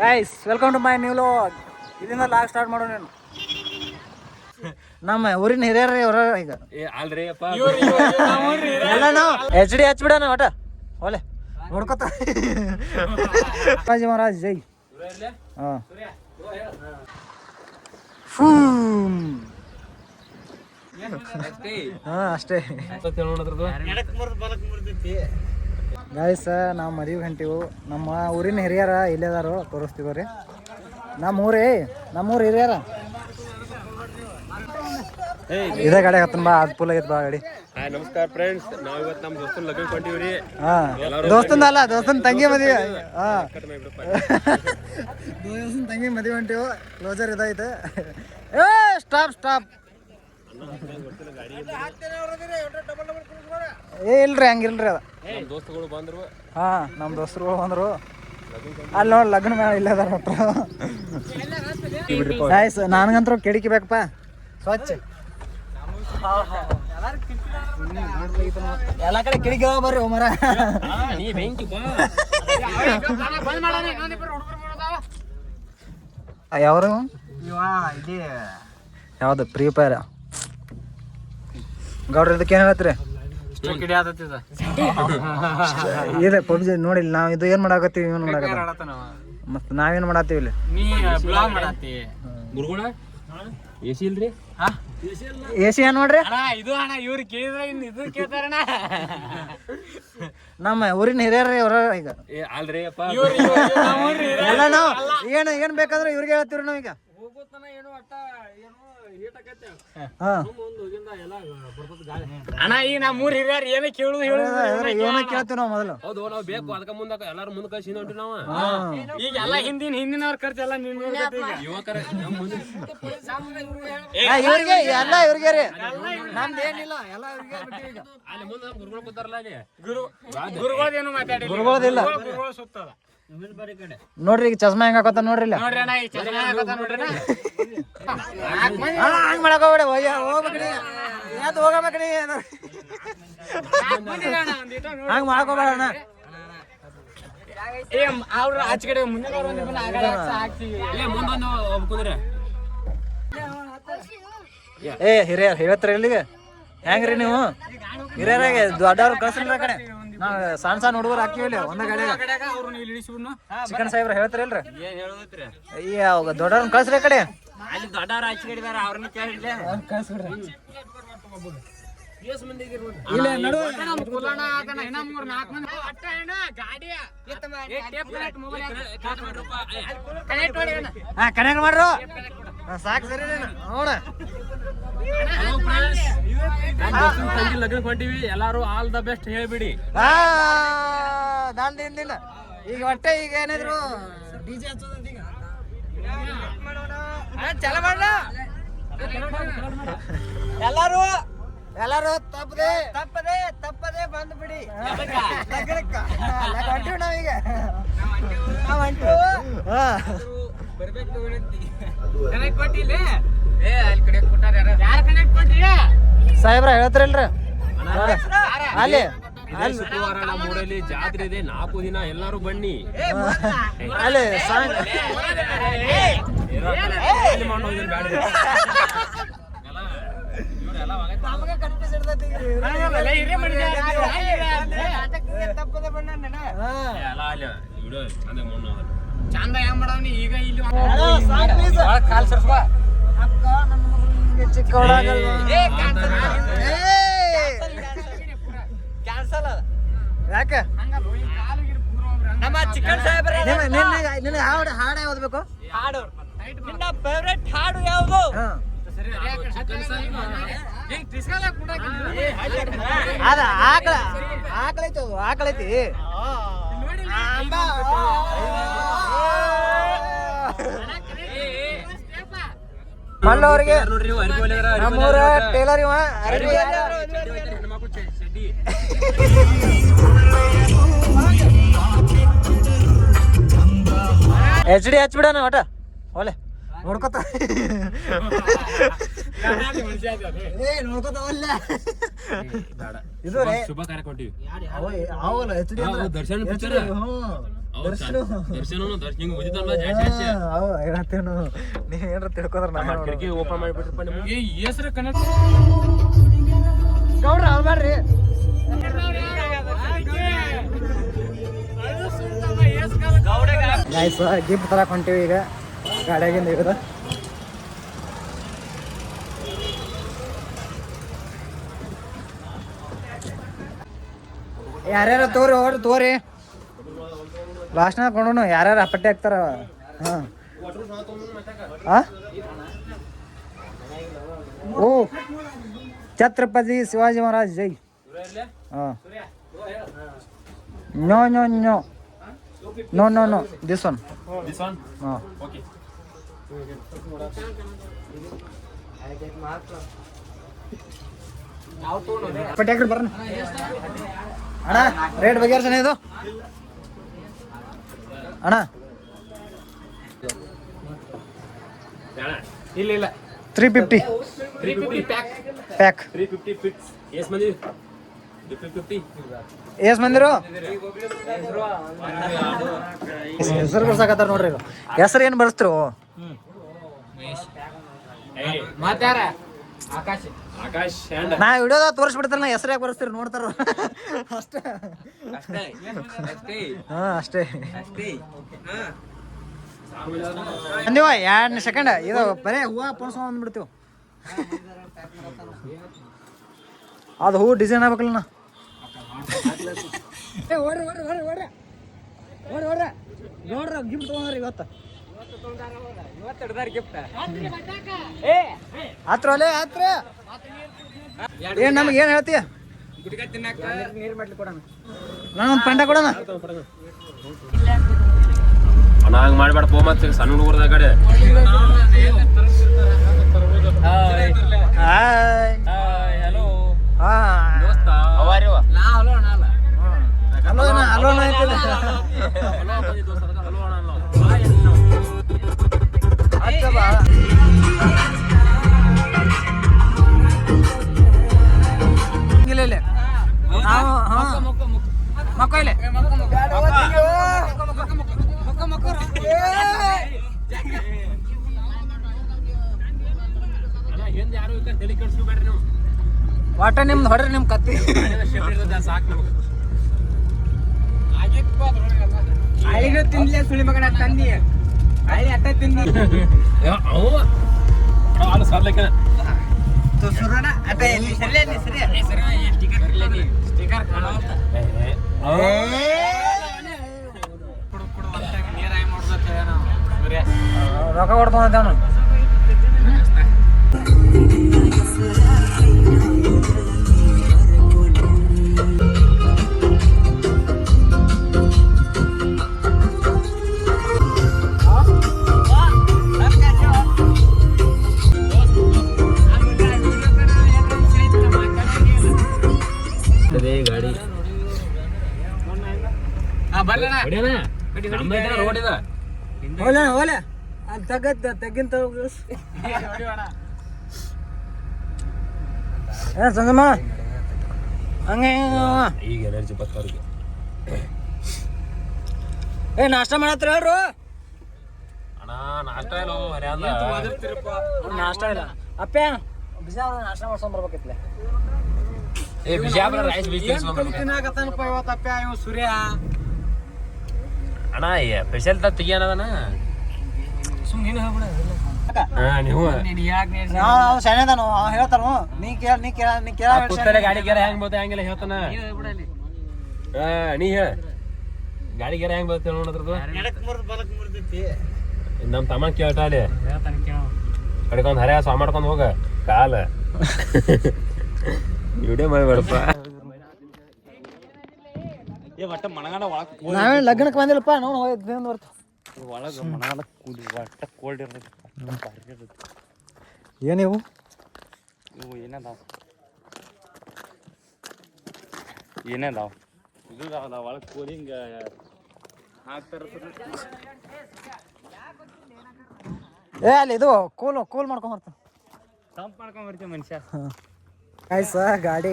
Guys welcome to my new vlog. ಇದರಿಂದ log start ಮಾಡೋ ನೀನು. ನಮ್ಮ ಊರಿನ ಹಿರಿಯರ ಇವರ ಈಗ ಅಲ್ರಿ ಎಲ್ಲ ನಾವು ಎಚ್ ಡಿ ಹಚ್ಬಿಡೋಣ ಒಟ ಒಲೆ ನೋಡ್ಕೊತ ಮಹಾರಾಜ್ ಜೈ. ಹಾಂ ಹಾಂ ಅಷ್ಟೇ ಗಾಯ್ಸ. ನಾವು ಮದುವೆ ಹೊಂಟಿವು. ನಮ್ಮ ಊರಿನ ಹಿರಿಯರ ಇಲ್ಲೇದಾರು ತೋರಿಸ್ತೀವ್ರಿ. ನಮ್ಮೂರು ಹಿರಿಯರ ಇದೇ ಗಾಡಿ ಹತ್ತನ್ ಬಾ. ಅದು ಫುಲ್ ಆಗೈತೆ ಬಾ ಗಾಡಿ. ನಮಸ್ಕಾರ ಫ್ರೆಂಡ್ಸ್, ನಾವ್ ಇವತ್ತು ನಮ್ಮ ದೋಸ್ತನ ಲಗ್ನ ಕೊಂಡಿವ್ರಿ. ದೋಸ್ತಂದ ಅಲ್ಲ, ದೋಸ್ತನ ತಂಗಿ ಮದುವೆ. ದೋಸ್ತನ ತಂಗಿ ಮದುವೆ ಹೊಂಟಿವು. ಕ್ಲೋಸರ್ ಇದಾಯ್ತು. ಏ ಸ್ಟಾಪ್ ಸ್ಟಾಪ್. ಏ ಇಲ್ರಿ ಹಂಗಿಲ್ರಿ ಅದ. ದೋಸ್ತಗಳು ಬಂದ್ರು. ಹಾ ನಮ್ಮ ದೋಸ್ತರುಗಳು ಬಂದ್ರು. ಅಲ್ಲಿ ನೋಡಿ ಲಗ್ನ ಮೇಲೆ ಇಲ್ಲೇ ಅದಾರ ಒಟ್ಟು. ನನಗಂತೂ ಕಿಡಿಕಿ ಬೇಕಪ್ಪ ಸ್ವಚ್ಛ. ಎಲ್ಲ ಕಡೆ ಕಿಡಿಕಿ ಬರ್ರಿ ಮರ. ಯಾವ್ರು ಯಾವ್ದು ಫ್ರೀ ಫೈರ್ ಗೌಡ್ರ ಇದಕ್ಕೆ ಏನ್ ಹೇಳ್ತೀರಿ? ಇದೆ ಪಬ್ಜಿ ನೋಡಿಲ್ಲ ನಾವು. ಇದು ಏನ್ ಮಾಡಾಕತ್ತೀವಿ, ಏನ್ ಮಾಡಾಕತ್ತೀವಿ ಮತ್ ನಾವೇನ್ ಮಾಡತ್ತೀವಿ ಇಲ್ಲಿ? ಎಸಿ ಇಲ್ರಿ? ಎಸಿ ಏನ್ ನೋಡ್ರಿ. ಇದು ಅಣ್ಣ ಇವ್ರು ಕೇಳಿದ್ರೆ ಇದು ಕೇಳ್ತಾರಣ್ಣ. ನಮ್ಮ ಊರಿನ ಹಿರಿಯರ ಇವರ ಈಗ ಅಲ್ರಿ ಎಲ್ಲ ನಾವು ಏನ್ ಬೇಕಂದ್ರೆ ಇವ್ರಿಗೆ ಹೇಳ್ತೀವ್ರಿ ನಾವೀಗ. ಅಣ್ಣ ಈಗ ನಾ ಮೂರ್ ಹಿರಿಯರ್ ಏನೇ ಕೇಳುದು ಏನ ಕೇಳ್ತೀವಿ ನಾವು ಮೊದಲು. ಹೌದು, ನಾವು ಬೇಕು ಅದಕ್ಕ ಮುಂದ ಎಲ್ಲಾರು ಮುಂದೆ ಕಳ್ಸಿ ಹೊಂಟ್ರಿ ನಾವು. ಈಗ ಎಲ್ಲ ಹಿಂದಿನವ್ರ ಖರ್ಚು ಎಲ್ಲ ಯುವಕರ ಇವ್ರಿಗೆ ಎಲ್ಲ ಇವ್ರಿಗೆ ರೀ. ನಮ್ದು ಏನಿಲ್ಲ, ಎಲ್ಲ ಇವ್ರಿಗೆ ಅಲ್ಲಿ ಮುಂದೆ ಗುರುಗಳು ಕೂತಾರಲ್ಲ ಅಲ್ಲಿ ಗುರುಗಳೇನು ಮಾತಾಡಿ ಗುರುಗಳದಿಲ್ಲ ಸುತ್ತದ ನೋಡ್ರಿ. ಈಗ ಚಸ್ಮಾ ಹೆಂಗ ಹಾಕೋತ ನೋಡ್ರಿ ಇಲ್ಲ. ಹಂಗ್ ಮಾಡಕೋಬೇಡ, ಹೋಗ್ಬೇಕ್ರಿ ಹೋಗಬೇಕ್ರಿ. ಹಂಗ ಮಾಡ್ಕೋಬೇಡ ಅಣ್ಣ. ಅವ್ರ ಆಚೆ ಕಡೆ ಮುಂದೆ ಮುಂದೊಂದು ಒಪ್ಕೊಂಡ್ರೆ ಏ ಹಿರಿಯರ್ ಹೇಳ್ತಾರ ಇಲ್ಲಿಗೆ ಹೆಂಗ್ರಿ ನೀವು? ಹಿರಿಯರಾಗೆ ದೊಡ್ಡವ್ರು ಕಳ್ಸ್ರಿ ಕಡೆ. ನಾವ್ ಸಣ್ಣ ಸಣ್ಣ ಹುಡುಗರು ಹಾಕಿವಿಲ್ಲ ಒಂದ ಗಾಡಿ. ಚಿಕನ್ ಸಾಹೇಬ್ರ ಹೇಳ್ತಾರಲ್ರಿ, ದೊಡ್ಡವ್ರನ್ನ ಕಳ್ಸ್ರಿ ಕಡೆ. ಅಲ್ಲಿ ದೊಡ್ಡವ್ರ ಆಚೆ ಕಡೆ ಅವ್ರನ್ನ ಕೇಳಿಲ್ಲ ಕಳ್ಸ್ಬಿಡ್ರಿ. ಕನೆಕ್ಟ್ ಮಾಡ್ರು ಸಾಕು. ಸರಿ ನೋಡ ತಂಗಿ ಲಗ್ನ ಕೊಂಡಿವಿ. ಎಲ್ಲಾರು ಆಲ್ ದ ಬೆಸ್ಟ್ ಹೇಳ್ಬಿಡಿ. ದಾಂಡಿಲ್ಲ ಈಗ ಹೊಟ್ಟೆ. ಈಗ ಏನಿದ್ರು ಡಿಜೆ ಹಚ್ಚೋದಂತ ಈಗ ಚಲ ಮಾಡ. ಎಲ್ಲಾರು ತಪ್ಪದೆ ಬಂದು ಬಿಡಿ. ಹೊಂಟಿವಿ ನಾವೀಗ. ಸಾಹೇಬ್ರ ಹೇಳ್ತಾರಲ್ರಿ ಅಲ್ಲಿ ಶುಕ್ರವಾರ ನಮ್ಮೂರಲ್ಲಿ ಜಾತ್ರೆ ಇದೆ. 4 ದಿನ ಎಲ್ಲಾರು ಬನ್ನಿ. ಅಲ್ಲಿ ಚಂದ ಹೆಂಗ್ ಮಾಡವ್ನಿ ಈಗ ಇಲ್ಲಿ ಕಾಲ್ ಸರ್ಸ್ವ ಚಿಕ್ಕ ಕ್ಯಾನ್ಸಲ್ ಅದ. ಯಾಕೆ ನಮ್ಮ ಚಿಕನ್ ಸಾಹೇಬ್ರ ನಿನ್ನ ಹಾಡು ಯಾವ್ದು ಬೇಕು? ಹಾಡು ನಿನ್ನ ಫೇವ್ರೆಟ್ ಹಾಡು ಯಾವುದು? ಅದ ಆಕಳೈತಿ ಆಕಳೈತಿ. ಮಲ್ಲವ್ರಿಗೆ ನಮ್ಮೂರ ಟೇಲರ್ ಇವ. ಎಚ್ ಡಿ ಹಚ್ಬಿಡೋಣ ಒಟ ಒಲೆ. ನೋಡ್ಕೊತ ನೋಡ್ಕೊತಾವಲ್ಲ ಇದು ರೇ ಶುಭ ಕಾರ್ಯ ಕೊಟ್ಟಿವಿ ಅವಲ್ಲ ದರ್ಶನ ಪಿಕ್ಚರ್ ದರ್ಶನ ದರ್ಶನ ಓದಿದಲ್ಲ ಜಾಸ್ತಿ ಹೇಳತ್ತೇನು ನೀವ್ ಏನ್ರ ತಿಳ್ಕೊದ್ರ ನಾ ಕಿಟಕಿ ಓಪನ್ ಮಾಡಿಬಿಟ್ರಪ್ಪ ನಿಮ್ಗೆ ಹೆಸರು ಕನ್ನಡ ಗೌಡ್ರ ಅವ್ಬಾರ್ರಿ ಗೈಸ್ ಗಿಫ್ಟ್ ತರಕ್ ಹೊಂಟಿವಿ ಈಗ ಗಾಡಿಯಾಗಿಂದ ಇರೋದ ಯಾರ್ಯಾರ ತೋರಿ ಲಾಸ್ಟ್ನಾಗ ಕೊಂಡೋನು ಯಾರ್ಯಾರ ಪಟ್ಟಿ ಹಾಕ್ತಾರ ಹಾಂ ಓ ಛತ್ರಪತಿ ಶಿವಾಜಿ ಮಹಾರಾಜ್ ಜೈ ಹಾಂ no no no no no no this one ಹಾಂ ಪಟ್ಟಿ ಹಾಕ್ರಿ ಬರ್ರಿ ಅಣ್ಣ ರೇಟ್ ಬಗೆಹರ್ಸಣ ಇದು ಅಣ್ಣ ಇಲ್ಲ ಇಲ್ಲ 350 350 ಪ್ಯಾಕ್ 350 ಫಿಟ್ಸ್ ಎಷ್ಟು ಮಂದಿ 350 ಎಷ್ಟು ಮಂದಿರು ಹೆಸರು ಬರ್ಸಾಕತ್ತಾರ ನೋಡ್ರಿ ಇದು ಹೆಸರು ಏನು ಬರ್ಸ್ತಿರು ಮಾತಾರ ಆಕಾಶ್ ಆಕಾಶ್ ನಾ ವಿಡಿಯೋದಾಗ ತೋರಿಸ್ಬಿಡ್ತಾರ ನಾ ಹೆಸರು ಯಾಕೆ ಬರ್ಸ್ತೀರಿ ನೋಡ್ತಾರ ಅಷ್ಟೇ ಹಾಂ ಅಷ್ಟೇ ಅಂದಿವ 2 ಸೆಕೆಂಡ್ ಇದು ಬರೇ ಹೂವು ಪೋಣಿಸ್ಕೊಂಡ್ ಬಂದ್ಬಿಡ್ತೀವಿ ಅದು ಹೂ ಡಿಸೈನ್ ಆಗ್ಬೇಕಲ್ಲ ನಾ ನೋಡ್ರ ಗಿಫ್ಟ್ ತೊಗೊಂಡ್ರಿ ಇವತ್ತು ಹತ್ರ ಒಲೆ ಹತ್ರ ಏನ್ ನಮ್ಗೆ ಏನ್ ಹೇಳ್ತೀಯ ನಾನೊಂದು ಪಂಡ ಕೊಡೋಣ ಅಣ್ಣ ಹಂಗೆ ಮಾಡ್ಬೇಡ ಪೋ ಮತ್ತೆ ಸಣ್ಣ ಹುಡುಗರದ ಕಡೆ ಹಲೋ ಮಕ್ಕಳೇ ವಾಟ ನಿಮ್ದು ಹೊಡ್ರಿ ನಿಮ್ ಕತ್ತಿ ತಿನ್ಲಿ ಸುಳಿ ಮಗನ ತಂದಿ ಹಳ್ಳಿ ಅಟ್ಟ ತಿಂದಿ ಸಾರ್ಲಿಕ್ಕೆ ಸುರಣ ಅಟ್ಟ ಎಲ್ಲಿ ಸರಿ ಸ್ಟಿಕರ್ ರೊಕ್ಕ ಕೊಡ್ತಾನ ಗಾಡಿ ರೋಡ್ ಇದೆ ಓಲೆ ಅಲ್ಲಿ ತಗ್ಗಿಂತ ಸಂಗಮ್ಮ ಹಂಗೆ ಈಗ ಎನರ್ಜಿ ಬರ್ತವ್ರಿಗೆ ನಾಷ್ಟ ಮಾಡತ್ರ ಹೇಳ್ರು ಅಣ್ಣ ನಾಷ್ಟ ಇಲ್ಲ ನಾಷ್ಟ ಇಲ್ಲ ಅಪ್ಪೆ ಬಿಜಾಪುರ ನಾಷ್ಟ ಮಾಡ್ಸ್ಕೊಂಡ್ ಬರ್ಬೇಕಿತ್ಲೆ ಬಿಜಾಪುರ ರೈಸ್ ಬೀಚ್ ತಿನ್ನಾಕತ್ತಾನಪ್ಪ ಇವತ್ತಪ್ಪ ಇವ್ ಸೂರ್ಯ ಅಣ್ಣ ಸ್ಪೆಷಲ್ ತೆಗಿಯೋಣದಣ್ಣ ಸುಮ್ಮನೆ ಹೇಳ್ಬಿಡ ನೀವು ಸಣ್ಣದಾನು ಹೇಳ್ತಾನು ನೀ ಕೇಳ ಗಾಡಿ ಗೆರೆ ಹೆಂಗ್ ಬರುತ್ತೆ ಹಂಗೆಲ್ಲ ಹೇಳ್ತಾನ ನೀ ಹೇಳ ಗಾಡಿ ಗೆರೆ ಹೆಂಗ್ ಬರುತ್ತೆ ನೋಡದ್ರದ್ದು ನಮ್ ತಮ್ಮ ಕೇಳ್ಟ ಅಲ್ಲಿ ಕಡೆಕೊಂದ್ ಹರ್ಯಾಸ ಮಾಡ್ಕೊಂಡ್ ಹೋಗ ಕಾಲ ವಿಡಿಯೋ ಮಾಡ್ಬೇಡಪ್ಪ ನಾವೇ ಲಗ್ನಕ್ಕೆ ಬಂದಿಲ್ಲಪ್ಪ ನೋಡ್ ಬರ್ತ ಒಳಗ ಮನಗಂಡ ಕೂಡಿ ಒಟ್ಟ ಕೋಲ್ಡ್ ಇರ್ತೈತಿ ಏನಿವು ಇವು ಏನದಾವ ಏನೇದಾವ ಇದು ಒಳಗೆ ಕೂಲಿಂಗ್ ಹಾಕ್ತಾರ ಏ ಅಲ್ಲಿ ಇದು ಕೂಲ್ ಮಾಡ್ಕೊಂಬರ್ತಾನೆ ತಂಪ್ ಮಾಡ್ಕೊಂಡ್ ಬರ್ತೀವಿ ಮನುಷ್ಯ. ಕಾಯ್ಸ ಗಾಡಿ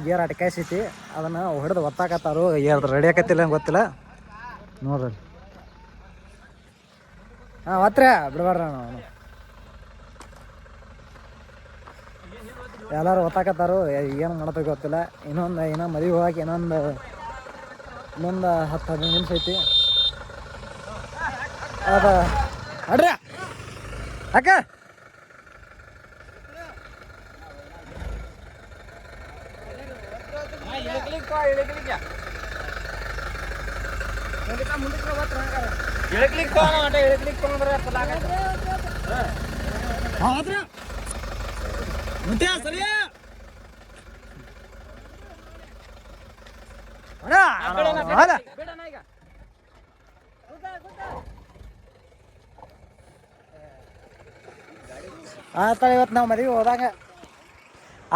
ಗೇರ್ ಅಟಕಾಯ್ಸೈತಿ ಅದನ್ನ ಹೊಡೆದು ಒತ್ತಾಕತ್ತಾರು ರೆಡಿ ಆಕತ್ತಿಲ್ಲ ಗೊತ್ತಿಲ್ಲ ನೋಡ್ರಿ. ಹಾಂ ಒತ್ತರ ಬಿಡ್ಬಾರ್ರ ನಾವು ಎಲ್ಲರೂ ಒತ್ತಾಕತ್ತಾರು ಏನು ಮಾಡಬೇಕು ಗೊತ್ತಿಲ್ಲ. ಇನ್ನೂ ಮದುವೆ ಹೋಗಕ್ಕೆ ಇನ್ನೊಂದು 10-15 ನಿಮಿಷ ಐತಿ. ಅದ ಅಡ್ರ ಅಕ್ಕ ಆತ ಇವತ್ತು ನಾವು ಮದುವೆ ಹೋದಾಗ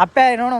ಅಪ್ಪ ನೋಡು